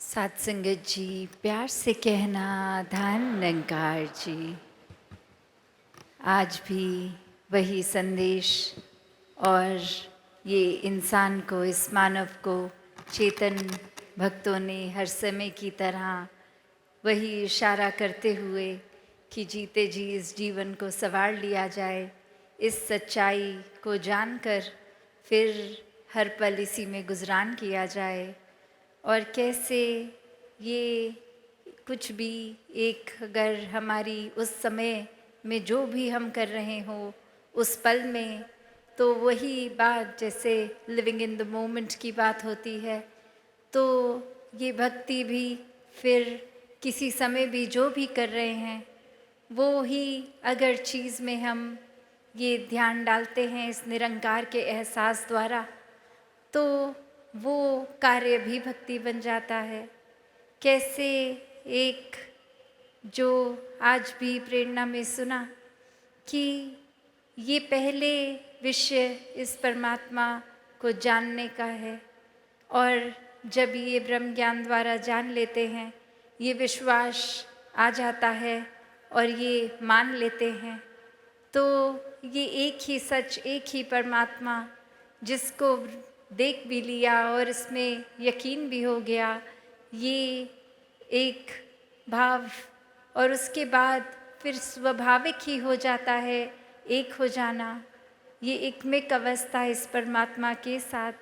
सात संगत जी, प्यार से कहना धन निरंकार जी। आज भी वही संदेश और ये इंसान को, इस मानव को चेतन भक्तों ने हर समय की तरह वही इशारा करते हुए कि जीते जी इस जीवन को संवार लिया जाए, इस सच्चाई को जानकर फिर हर पल इसी में गुजरान किया जाए। और कैसे ये कुछ भी एक, अगर हमारी उस समय में जो भी हम कर रहे हो उस पल में, तो वही बात जैसे लिविंग इन द मोमेंट की बात होती है, तो ये भक्ति भी फिर किसी समय भी जो भी कर रहे हैं वो ही अगर चीज़ में हम ये ध्यान डालते हैं इस निरंकार के एहसास द्वारा, तो वो कार्य भी भक्ति बन जाता है। कैसे एक जो आज भी प्रेरणा में सुना कि ये पहले विषय इस परमात्मा को जानने का है, और जब ये ब्रह्म ज्ञान द्वारा जान लेते हैं, ये विश्वास आ जाता है और ये मान लेते हैं, तो ये एक ही सच, एक ही परमात्मा जिसको देख भी लिया और इसमें यकीन भी हो गया, ये एक भाव, और उसके बाद फिर स्वाभाविक ही हो जाता है एक हो जाना। ये एकमिक अवस्था इस परमात्मा के साथ,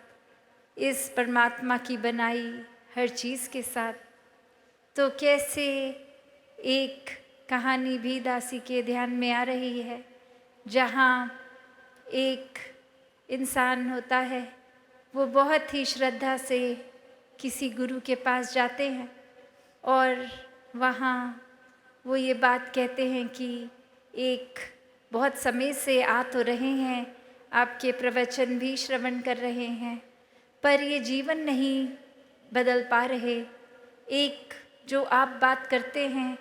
इस परमात्मा की बनाई हर चीज़ के साथ। तो कैसे एक कहानी भी दासी के ध्यान में आ रही है, जहाँ एक इंसान होता है, वो बहुत ही श्रद्धा से किसी गुरु के पास जाते हैं और वहाँ वो ये बात कहते हैं कि एक बहुत समय से आ तो रहे हैं, आपके प्रवचन भी श्रवण कर रहे हैं, पर ये जीवन नहीं बदल पा रहे। एक जो आप बात करते हैं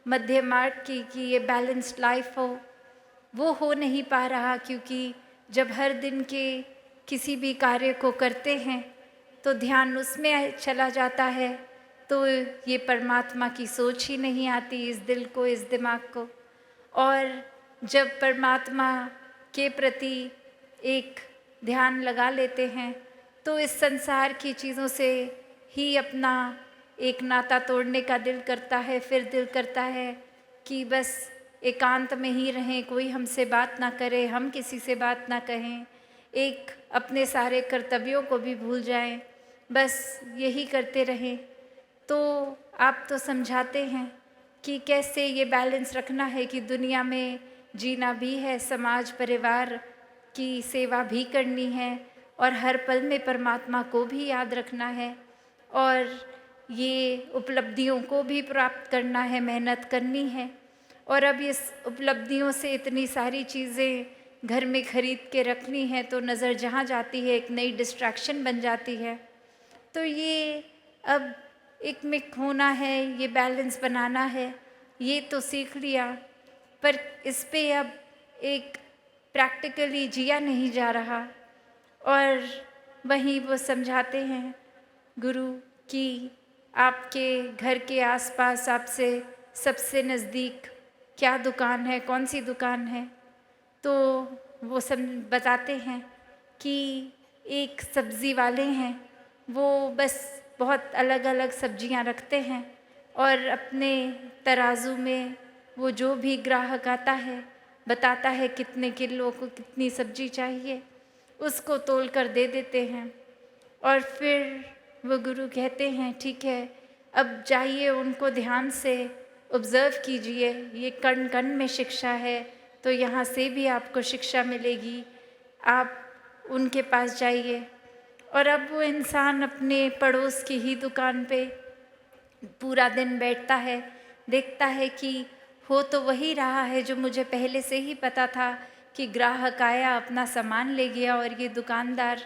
मध्य मार्ग की कि ये बैलेंस्ड लाइफ वो हो नहीं पा रहा, क्योंकि जब हर दिन के किसी भी कार्य को करते हैं तो ध्यान उसमें चला जाता है, तो ये परमात्मा की सोच ही नहीं आती इस दिल को, इस दिमाग को। और जब परमात्मा के प्रति एक ध्यान लगा लेते हैं, तो इस संसार की चीज़ों से ही अपना एक नाता तोड़ने का दिल करता है। फिर दिल करता है कि बस एकांत में ही रहें, कोई हमसे बात ना करे, हम किसी से बात ना कहें, एक अपने सारे कर्तव्यों को भी भूल जाएं, बस यही करते रहें। तो आप तो समझाते हैं कि कैसे ये बैलेंस रखना है कि दुनिया में जीना भी है, समाज परिवार की सेवा भी करनी है, और हर पल में परमात्मा को भी याद रखना है, और ये उपलब्धियों को भी प्राप्त करना है, मेहनत करनी है। और अब इस उपलब्धियों से इतनी सारी चीज़ें घर में खरीद के रखनी है, तो नज़र जहाँ जाती है एक नई डिस्ट्रैक्शन बन जाती है। तो ये अब एक मिक होना है, ये बैलेंस बनाना है, ये तो सीख लिया, पर इस पे अब एक प्रैक्टिकली जिया नहीं जा रहा। और वहीं वो समझाते हैं गुरु कि आपके घर के आसपास आपसे सबसे नज़दीक क्या दुकान है, कौन सी दुकान है, तो वो सब बताते हैं कि एक सब्ज़ी वाले हैं, वो बस बहुत अलग अलग सब्जियां रखते हैं, और अपने तराजू में वो जो भी ग्राहक आता है बताता है कितने किलो को कितनी सब्जी चाहिए, उसको तोल कर दे देते हैं। और फिर वो गुरु कहते हैं ठीक है, अब जाइए उनको ध्यान से ऑब्ज़र्व कीजिए, ये कण कण में शिक्षा है, तो यहाँ से भी आपको शिक्षा मिलेगी, आप उनके पास जाइए। और अब वो इंसान अपने पड़ोस की ही दुकान पे पूरा दिन बैठता है, देखता है कि हो तो वही रहा है जो मुझे पहले से ही पता था, कि ग्राहक आया अपना सामान ले गया और ये दुकानदार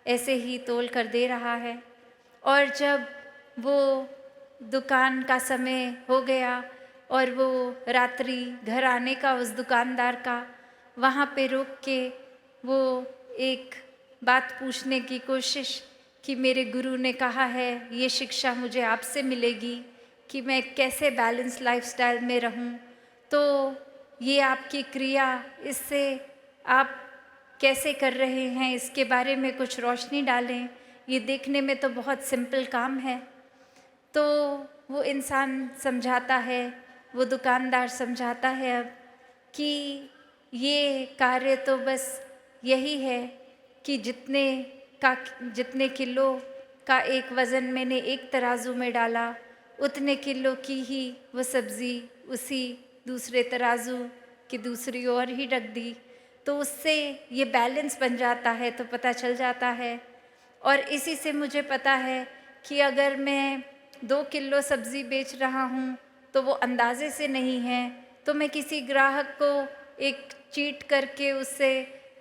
ऐसे ही तोल कर दे रहा है। और जब वो दुकान का समय हो गया और वो रात्रि घर आने का उस दुकानदार का, वहाँ पे रुक के वो एक बात पूछने की कोशिश कि मेरे गुरु ने कहा है, ये शिक्षा मुझे आपसे मिलेगी कि मैं कैसे बैलेंस लाइफस्टाइल में रहूं। तो ये आपकी क्रिया, इससे आप कैसे कर रहे हैं इसके बारे में कुछ रोशनी डालें। ये देखने में तो बहुत सिंपल काम है। तो वो इंसान समझाता है, वो दुकानदार समझाता है अब कि ये कार्य तो बस यही है कि जितने किलो का एक वज़न मैंने एक तराजू में डाला, उतने किलो की ही वो सब्ज़ी उसी दूसरे तराजू की दूसरी ओर ही रख दी। तो उससे ये बैलेंस बन जाता है, तो पता चल जाता है। और इसी से मुझे पता है कि अगर मैं 2 किलो सब्ज़ी बेच रहा हूँ तो वो अंदाज़े से नहीं है, तो मैं किसी ग्राहक को एक चीट करके उससे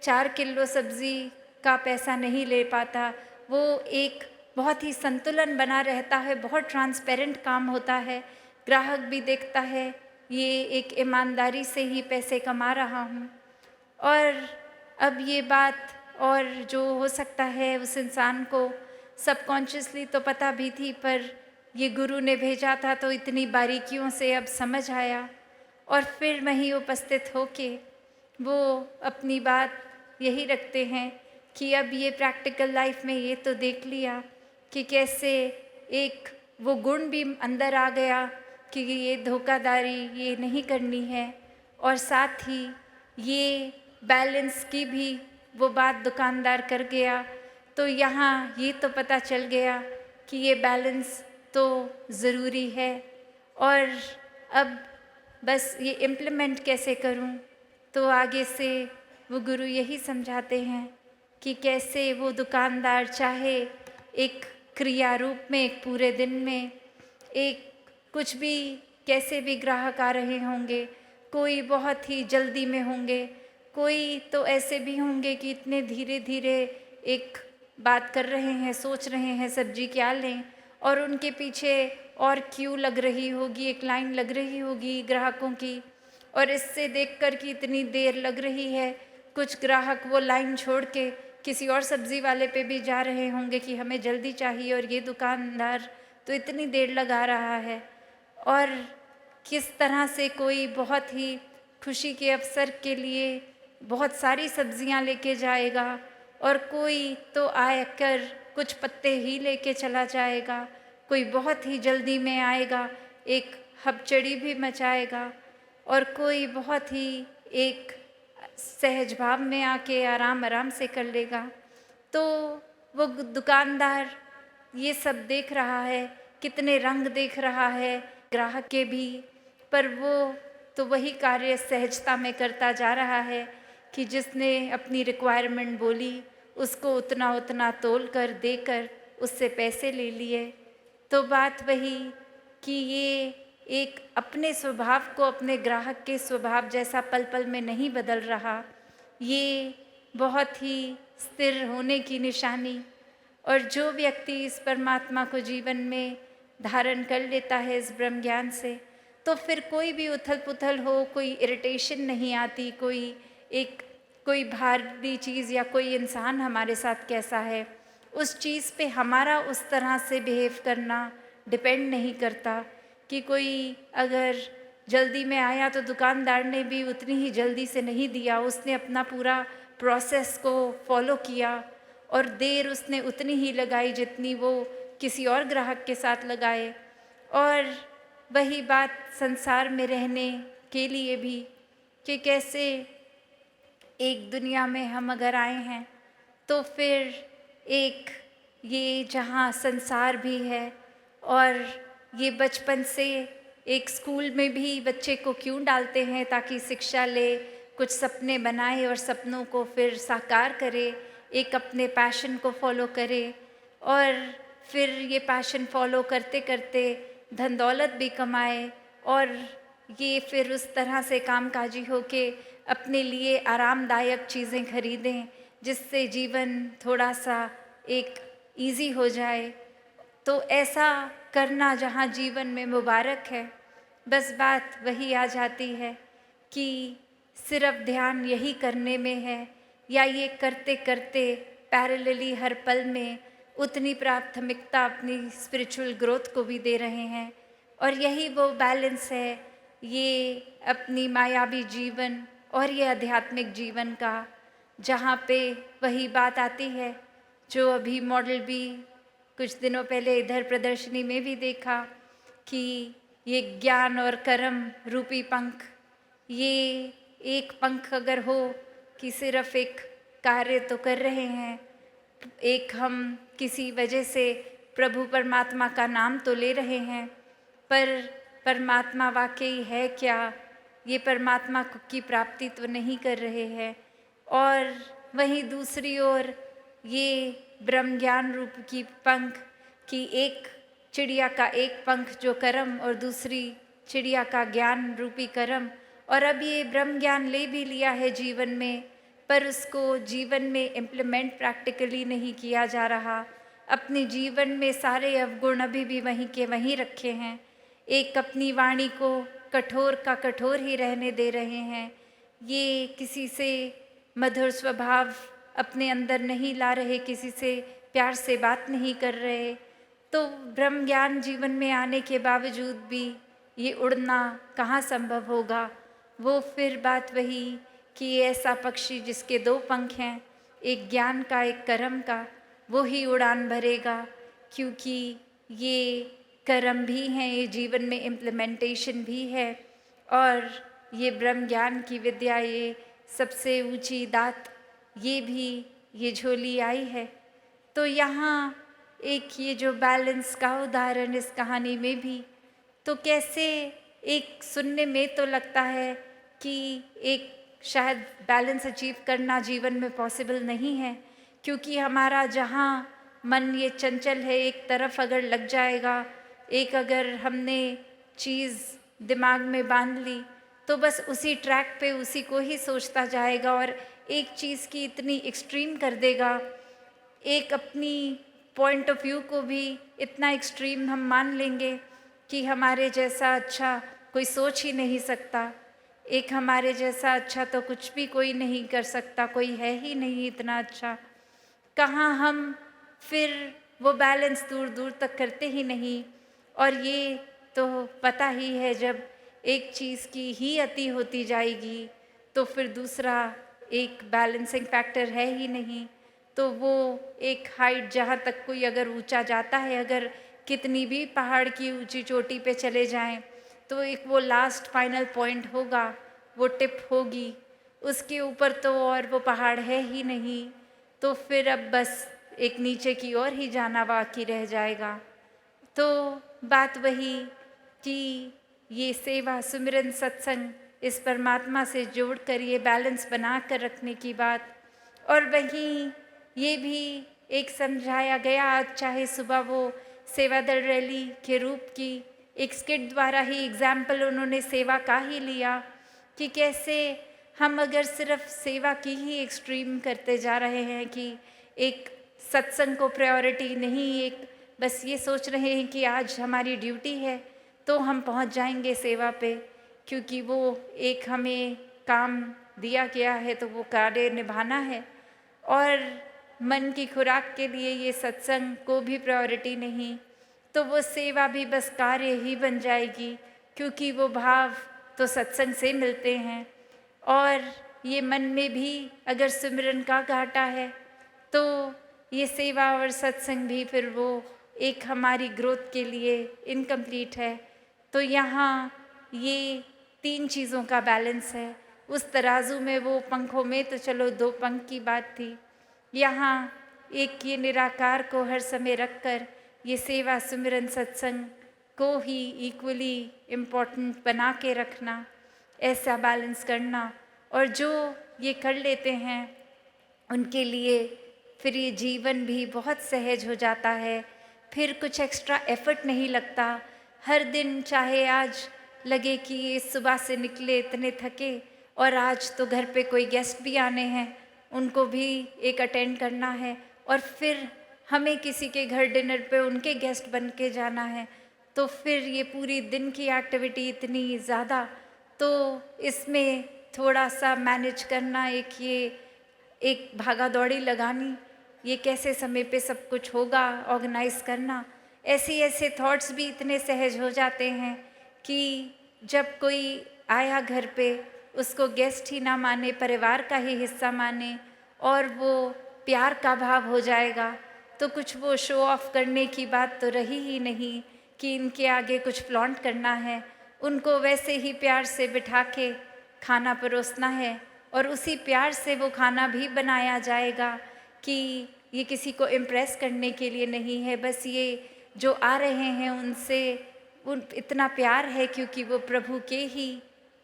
4 किलो सब्ज़ी का पैसा नहीं ले पाता। वो एक बहुत ही संतुलन बना रहता है, बहुत ट्रांसपेरेंट काम होता है। ग्राहक भी देखता है ये एक ईमानदारी से ही पैसे कमा रहा हूँ। और अब ये बात, और जो हो सकता है उस इंसान को सबकॉन्शियसली तो पता भी थी, पर ये गुरु ने भेजा था तो इतनी बारीकियों से अब समझ आया। और फिर वहीं उपस्थित होके वो अपनी बात यही रखते हैं कि अब ये प्रैक्टिकल लाइफ में ये तो देख लिया कि कैसे एक वो गुण भी अंदर आ गया कि ये धोखाधड़ी ये नहीं करनी है, और साथ ही ये बैलेंस की भी वो बात दुकानदार कर गया। तो यहाँ ये तो पता चल गया कि ये बैलेंस तो ज़रूरी है, और अब बस ये इम्प्लीमेंट कैसे करूं। तो आगे से वो गुरु यही समझाते हैं कि कैसे वो दुकानदार चाहे एक क्रिया रूप में, एक पूरे दिन में, एक कुछ भी, कैसे भी ग्राहक आ रहे होंगे, कोई बहुत ही जल्दी में होंगे, कोई तो ऐसे भी होंगे कि इतने धीरे धीरे एक बात कर रहे हैं, सोच रहे हैं सब्जी क्या लें, और उनके पीछे और क्यू लग रही होगी, एक लाइन लग रही होगी ग्राहकों की। और इससे देखकर कि इतनी देर लग रही है, कुछ ग्राहक वो लाइन छोड़ के किसी और सब्ज़ी वाले पे भी जा रहे होंगे कि हमें जल्दी चाहिए, और ये दुकानदार तो इतनी देर लगा रहा है। और किस तरह से कोई बहुत ही खुशी के अवसर के लिए बहुत सारी सब्जियां लेके जाएगा, और कोई तो आकर कुछ पत्ते ही लेके चला जाएगा, कोई बहुत ही जल्दी में आएगा, एक हबचड़ी भी मचाएगा, और कोई बहुत ही एक सहज भाव में आके आराम आराम से कर लेगा। तो वो दुकानदार ये सब देख रहा है, कितने रंग देख रहा है ग्राहक के भी, पर वो तो वही कार्य सहजता में करता जा रहा है कि जिसने अपनी रिक्वायरमेंट बोली उसको उतना उतना तोल कर देकर उससे पैसे ले लिए। तो बात वही कि ये एक अपने स्वभाव को अपने ग्राहक के स्वभाव जैसा पल पल में नहीं बदल रहा, ये बहुत ही स्थिर होने की निशानी। और जो व्यक्ति इस परमात्मा को जीवन में धारण कर लेता है इस ब्रह्म ज्ञान से, तो फिर कोई भी उथल पुथल हो, कोई इरिटेशन नहीं आती, कोई भारी चीज़ या कोई इंसान हमारे साथ कैसा है, उस चीज़ पे हमारा उस तरह से बिहेव करना डिपेंड नहीं करता। कि कोई अगर जल्दी में आया तो दुकानदार ने भी उतनी ही जल्दी से नहीं दिया, उसने अपना पूरा प्रोसेस को फॉलो किया, और देर उसने उतनी ही लगाई जितनी वो किसी और ग्राहक के साथ लगाए। और वही बात संसार में रहने के लिए भी कि कैसे एक दुनिया में हम अगर आए हैं तो फिर एक ये जहाँ संसार भी है, और ये बचपन से एक स्कूल में भी बच्चे को क्यों डालते हैं, ताकि शिक्षा ले, कुछ सपने बनाए और सपनों को फिर साकार करे, एक अपने पैशन को फॉलो करे, और फिर ये पैशन फॉलो करते करते धन दौलत भी कमाए, और ये फिर उस तरह से कामकाजी होके अपने लिए आरामदायक चीज़ें खरीदें जिससे जीवन थोड़ा सा एक इजी हो जाए। तो ऐसा करना जहाँ जीवन में मुबारक है, बस बात वही आ जाती है कि सिर्फ ध्यान यही करने में है, या ये करते करते पैरेलली हर पल में उतनी प्राथमिकता अपनी स्पिरिचुअल ग्रोथ को भी दे रहे हैं। और यही वो बैलेंस है, ये अपनी मायावी जीवन और ये आध्यात्मिक जीवन का, जहाँ पे वही बात आती है जो अभी मॉडल भी कुछ दिनों पहले इधर प्रदर्शनी में भी देखा कि ये ज्ञान और कर्म रूपी पंख, ये एक पंख अगर हो कि सिर्फ एक कार्य तो कर रहे हैं, एक हम किसी वजह से प्रभु परमात्मा का नाम तो ले रहे हैं, पर परमात्मा वाकई है क्या, ये परमात्मा की प्राप्ति तो नहीं कर रहे हैं। और वहीं दूसरी ओर ये ब्रह्म ज्ञान रूप की पंख की एक चिड़िया का एक पंख जो कर्म और दूसरी चिड़िया का ज्ञान रूपी कर्म, और अब ये ब्रह्म ज्ञान ले भी लिया है जीवन में, पर उसको जीवन में इम्प्लीमेंट प्रैक्टिकली नहीं किया जा रहा। अपने जीवन में सारे अवगुण अभी भी वहीं के वहीं रखे हैं। एक अपनी वाणी को कठोर का कठोर ही रहने दे रहे हैं। ये किसी से मधुर स्वभाव अपने अंदर नहीं ला रहे, किसी से प्यार से बात नहीं कर रहे। तो ब्रह्म ज्ञान जीवन में आने के बावजूद भी ये उड़ना कहाँ संभव होगा। वो फिर बात वही कि ऐसा पक्षी जिसके दो पंख हैं, एक ज्ञान का एक कर्म का, वो ही उड़ान भरेगा, क्योंकि ये कर्म भी हैं, ये जीवन में इम्प्लीमेंटेशन भी है, और ये ब्रह्म ज्ञान की विद्या, ये सबसे ऊंची दात, ये भी ये झोली आई है। तो यहाँ एक ये जो बैलेंस का उदाहरण इस कहानी में भी, तो कैसे एक सुनने में तो लगता है कि एक शायद बैलेंस अचीव करना जीवन में पॉसिबल नहीं है, क्योंकि हमारा जहाँ मन ये चंचल है, एक तरफ अगर लग जाएगा, एक अगर हमने चीज़ दिमाग में बांध ली तो बस उसी ट्रैक पे उसी को ही सोचता जाएगा और एक चीज़ की इतनी एक्सट्रीम कर देगा, एक अपनी पॉइंट ऑफ व्यू को भी इतना एक्सट्रीम हम मान लेंगे कि हमारे जैसा अच्छा कोई सोच ही नहीं सकता, एक हमारे जैसा अच्छा तो कुछ भी कोई नहीं कर सकता, कोई है ही नहीं इतना अच्छा। कहाँ हम फिर वो बैलेंस दूर दूर तक करते ही नहीं। और ये तो पता ही है, जब एक चीज़ की ही अति होती जाएगी तो फिर दूसरा एक बैलेंसिंग फैक्टर है ही नहीं। तो वो एक हाइट जहाँ तक कोई अगर ऊंचा जाता है, अगर कितनी भी पहाड़ की ऊंची चोटी पे चले जाएं, तो एक वो लास्ट फाइनल पॉइंट होगा, वो टिप होगी, उसके ऊपर तो और वो पहाड़ है ही नहीं। तो फिर अब बस एक नीचे की ओर ही जाना बाकी रह जाएगा। तो बात वही कि ये सेवा, सुमिरन, सत्संग, इस परमात्मा से जोड़कर ये बैलेंस बना कर रखने की बात। और वहीं ये भी एक समझाया गया, आज चाहे सुबह वो सेवा दल रैली के रूप की एक स्किट द्वारा ही एग्जाम्पल उन्होंने सेवा का ही लिया कि कैसे हम अगर सिर्फ सेवा की ही एक्सट्रीम करते जा रहे हैं कि एक सत्संग को प्रायोरिटी नहीं, एक बस ये सोच रहे हैं कि आज हमारी ड्यूटी है तो हम पहुंच जाएंगे सेवा पे, क्योंकि वो एक हमें काम दिया गया है तो वो कार्य निभाना है। और मन की खुराक के लिए ये सत्संग को भी प्रायोरिटी नहीं, तो वो सेवा भी बस कार्य ही बन जाएगी, क्योंकि वो भाव तो सत्संग से मिलते हैं। और ये मन में भी अगर सिमरन का घाटा है तो ये सेवा और सत्संग भी फिर वो एक हमारी ग्रोथ के लिए इनकम्प्लीट है। तो यहाँ ये तीन चीज़ों का बैलेंस है। उस तराजू में वो पंखों में तो चलो दो पंख की बात थी, यहाँ एक ये निराकार को हर समय रखकर ये सेवा, सुमिरन, सत्संग को ही इक्वली इम्पोर्टेंट बना के रखना, ऐसा बैलेंस करना। और जो ये कर लेते हैं उनके लिए फिर ये जीवन भी बहुत सहज हो जाता है, फिर कुछ एक्स्ट्रा एफर्ट नहीं लगता। हर दिन चाहे आज लगे कि ये सुबह से निकले इतने थके और आज तो घर पे कोई गेस्ट भी आने हैं, उनको भी एक अटेंड करना है, और फिर हमें किसी के घर डिनर पे उनके गेस्ट बन के जाना है, तो फिर ये पूरी दिन की एक्टिविटी इतनी ज़्यादा, तो इसमें थोड़ा सा मैनेज करना, एक ये एक भागा दौड़ी लगानी, ये कैसे समय पे सब कुछ होगा, ऑर्गेनाइज करना, ऐसे ऐसे थॉट्स भी इतने सहज हो जाते हैं कि जब कोई आया घर पे, उसको गेस्ट ही ना माने, परिवार का ही हिस्सा माने और वो प्यार का भाव हो जाएगा, तो कुछ वो शो ऑफ करने की बात तो रही ही नहीं कि इनके आगे कुछ फ्लॉन्ट करना है। उनको वैसे ही प्यार से बिठा के खाना परोसना है और उसी प्यार से वो खाना भी बनाया जाएगा कि ये किसी को इम्प्रेस करने के लिए नहीं है, बस ये जो आ रहे हैं उनसे उन इतना प्यार है क्योंकि वो प्रभु के ही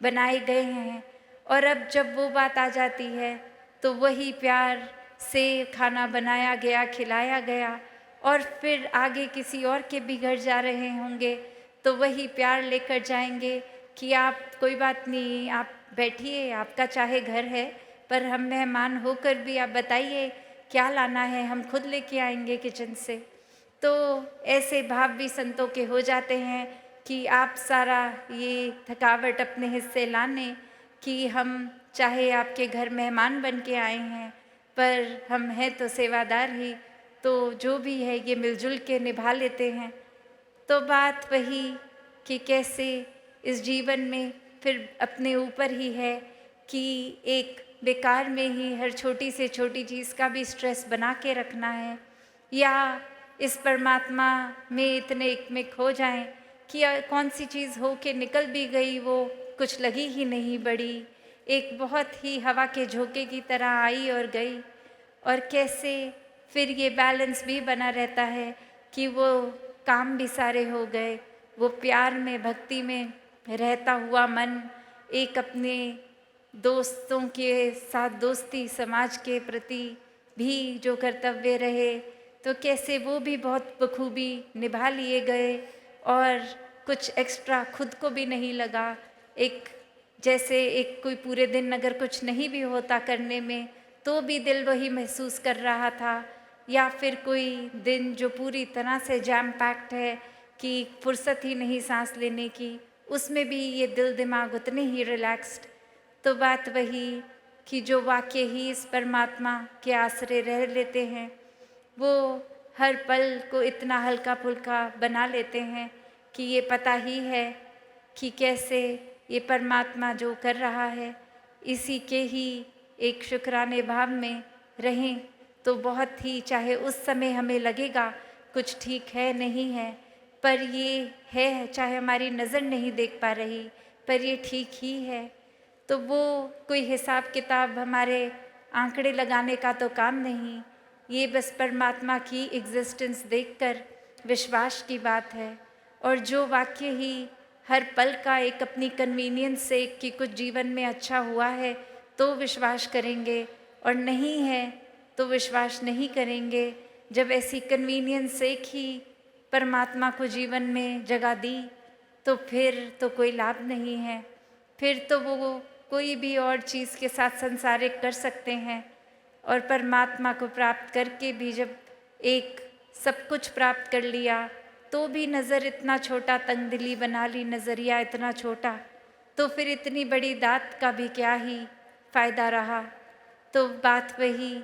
बनाए गए हैं। और अब जब वो बात आ जाती है तो वही प्यार से खाना बनाया गया, खिलाया गया और फिर आगे किसी और के भी घर जा रहे होंगे तो वही प्यार लेकर जाएंगे कि आप कोई बात नहीं, आप बैठिए, आपका चाहे घर है पर हम मेहमान होकर भी आप बताइए क्या लाना है, हम खुद लेके आएंगे किचन से। तो ऐसे भाव भी संतों के हो जाते हैं कि आप सारा ये थकावट अपने हिस्से लाने कि हम चाहे आपके घर मेहमान बन के आए हैं पर हम हैं तो सेवादार ही, तो जो भी है ये मिलजुल के निभा लेते हैं। तो बात वही कि कैसे इस जीवन में फिर अपने ऊपर ही है कि एक बेकार में ही हर छोटी से छोटी चीज़ का भी स्ट्रेस बना के रखना है या इस परमात्मा में इतने एक में खो जाएं कि कौन सी चीज़ हो के निकल भी गई वो कुछ लगी ही नहीं बड़ी, एक बहुत ही हवा के झोंके की तरह आई और गई। और कैसे फिर ये बैलेंस भी बना रहता है कि वो काम भी सारे हो गए, वो प्यार में भक्ति में रहता हुआ मन एक अपने दोस्तों के साथ दोस्ती, समाज के प्रति भी जो कर्तव्य रहे तो कैसे वो भी बहुत बखूबी निभा लिए गए और कुछ एक्स्ट्रा खुद को भी नहीं लगा। एक जैसे एक कोई पूरे दिन अगर कुछ नहीं भी होता करने में तो भी दिल वही महसूस कर रहा था, या फिर कोई दिन जो पूरी तरह से जैम पैक्ड है कि फुर्सत ही नहीं सांस लेने की, उसमें भी ये दिल दिमाग उतने ही रिलैक्स्ड। तो बात वही कि जो वाक्य ही इस परमात्मा के आश्रय रह लेते हैं वो हर पल को इतना हल्का फुल्का बना लेते हैं कि ये पता ही है कि कैसे ये परमात्मा जो कर रहा है इसी के ही एक शुक्राने भाव में रहें तो बहुत ही, चाहे उस समय हमें लगेगा कुछ ठीक है नहीं है पर ये है, चाहे हमारी नज़र नहीं देख पा रही पर ये ठीक ही है। तो वो कोई हिसाब किताब हमारे आंकड़े लगाने का तो काम नहीं, ये बस परमात्मा की एग्जिस्टेंस देखकर विश्वास की बात है। और जो वाक्य ही हर पल का एक अपनी कन्वीनियंस से कि कुछ जीवन में अच्छा हुआ है तो विश्वास करेंगे और नहीं है तो विश्वास नहीं करेंगे। जब ऐसी कन्वीनियंस से ही परमात्मा को जीवन में जगह दी तो फिर तो कोई लाभ नहीं है, फिर तो वो कोई भी और चीज़ के साथ संसारिक कर सकते हैं। और परमात्मा को प्राप्त करके भी जब एक सब कुछ प्राप्त कर लिया तो भी नज़र इतना छोटा, तंगदिली बना ली, नज़रिया इतना छोटा, तो फिर इतनी बड़ी दात का भी क्या ही फ़ायदा रहा। तो बात वही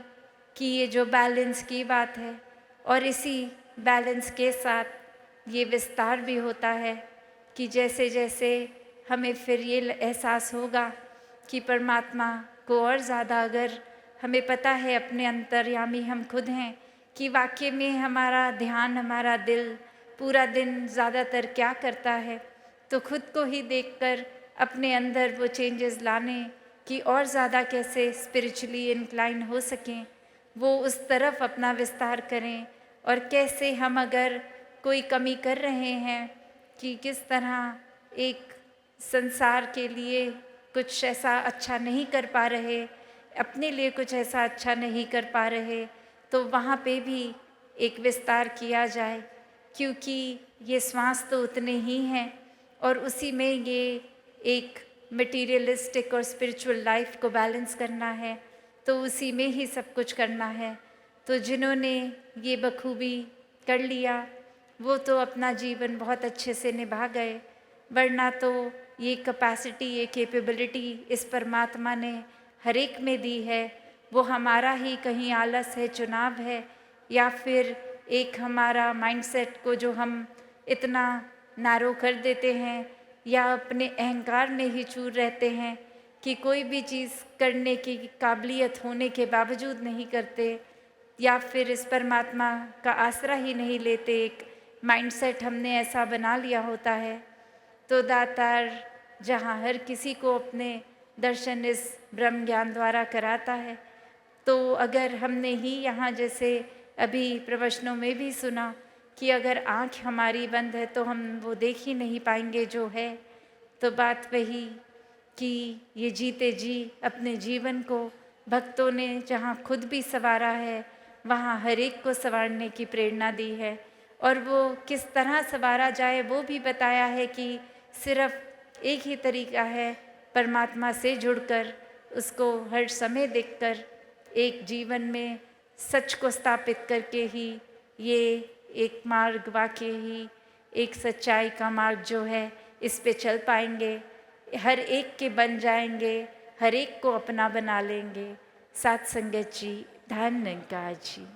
कि ये जो बैलेंस की बात है और इसी बैलेंस के साथ ये विस्तार भी होता है कि जैसे जैसे हमें फिर ये एहसास होगा कि परमात्मा को और ज़्यादा अगर हमें पता है अपने अंतर्यामी हम खुद हैं कि वाकई में हमारा ध्यान, हमारा दिल पूरा दिन ज़्यादातर क्या करता है, तो खुद को ही देखकर अपने अंदर वो चेंजेस लाने कि और ज़्यादा कैसे स्पिरिचुअली इंक्लाइन हो सकें, वो उस तरफ अपना विस्तार करें। और कैसे हम अगर कोई कमी कर रहे हैं कि किस तरह एक संसार के लिए कुछ ऐसा अच्छा नहीं कर पा रहे, अपने लिए कुछ ऐसा अच्छा नहीं कर पा रहे, तो वहाँ पे भी एक विस्तार किया जाए क्योंकि ये श्वास तो उतने ही हैं और उसी में ये एक मटीरियलिस्टिक और स्पिरिचुअल लाइफ को बैलेंस करना है, तो उसी में ही सब कुछ करना है। तो जिन्होंने ये बखूबी कर लिया वो तो अपना जीवन बहुत अच्छे से निभा गए, वरना तो ये कैपेसिटी, ये कैपेबिलिटी इस परमात्मा ने हर एक में दी है, वो हमारा ही कहीं आलस है, चुनाव है, या फिर एक हमारा माइंडसेट को जो हम इतना नारो कर देते हैं, या अपने अहंकार में ही चूर रहते हैं कि कोई भी चीज़ करने की काबिलियत होने के बावजूद नहीं करते, या फिर इस परमात्मा का आसरा ही नहीं लेते। एक माइंडसेट हमने ऐसा बना लिया होता है। तो दातार जहाँ हर किसी को अपने दर्शन इस ब्रह्म ज्ञान द्वारा कराता है, तो अगर हमने ही यहाँ जैसे अभी प्रवचनों में भी सुना कि अगर आँख हमारी बंद है तो हम वो देख ही नहीं पाएंगे जो है, तो बात वही कि ये जीते जी अपने जीवन को भक्तों ने जहाँ खुद भी संवारा है, वहाँ हर एक को संवारने की प्रेरणा दी है। और वो किस तरह संवारा जाए वो भी बताया है कि सिर्फ एक ही तरीका है, परमात्मा से जुड़कर, उसको हर समय देखकर, एक जीवन में सच को स्थापित करके ही ये एक मार्ग वाकई ही एक सच्चाई का मार्ग जो है, इस पे चल पाएंगे, हर एक के बन जाएंगे, हर एक को अपना बना लेंगे। साथ संगत जी, धन्यवाद जी।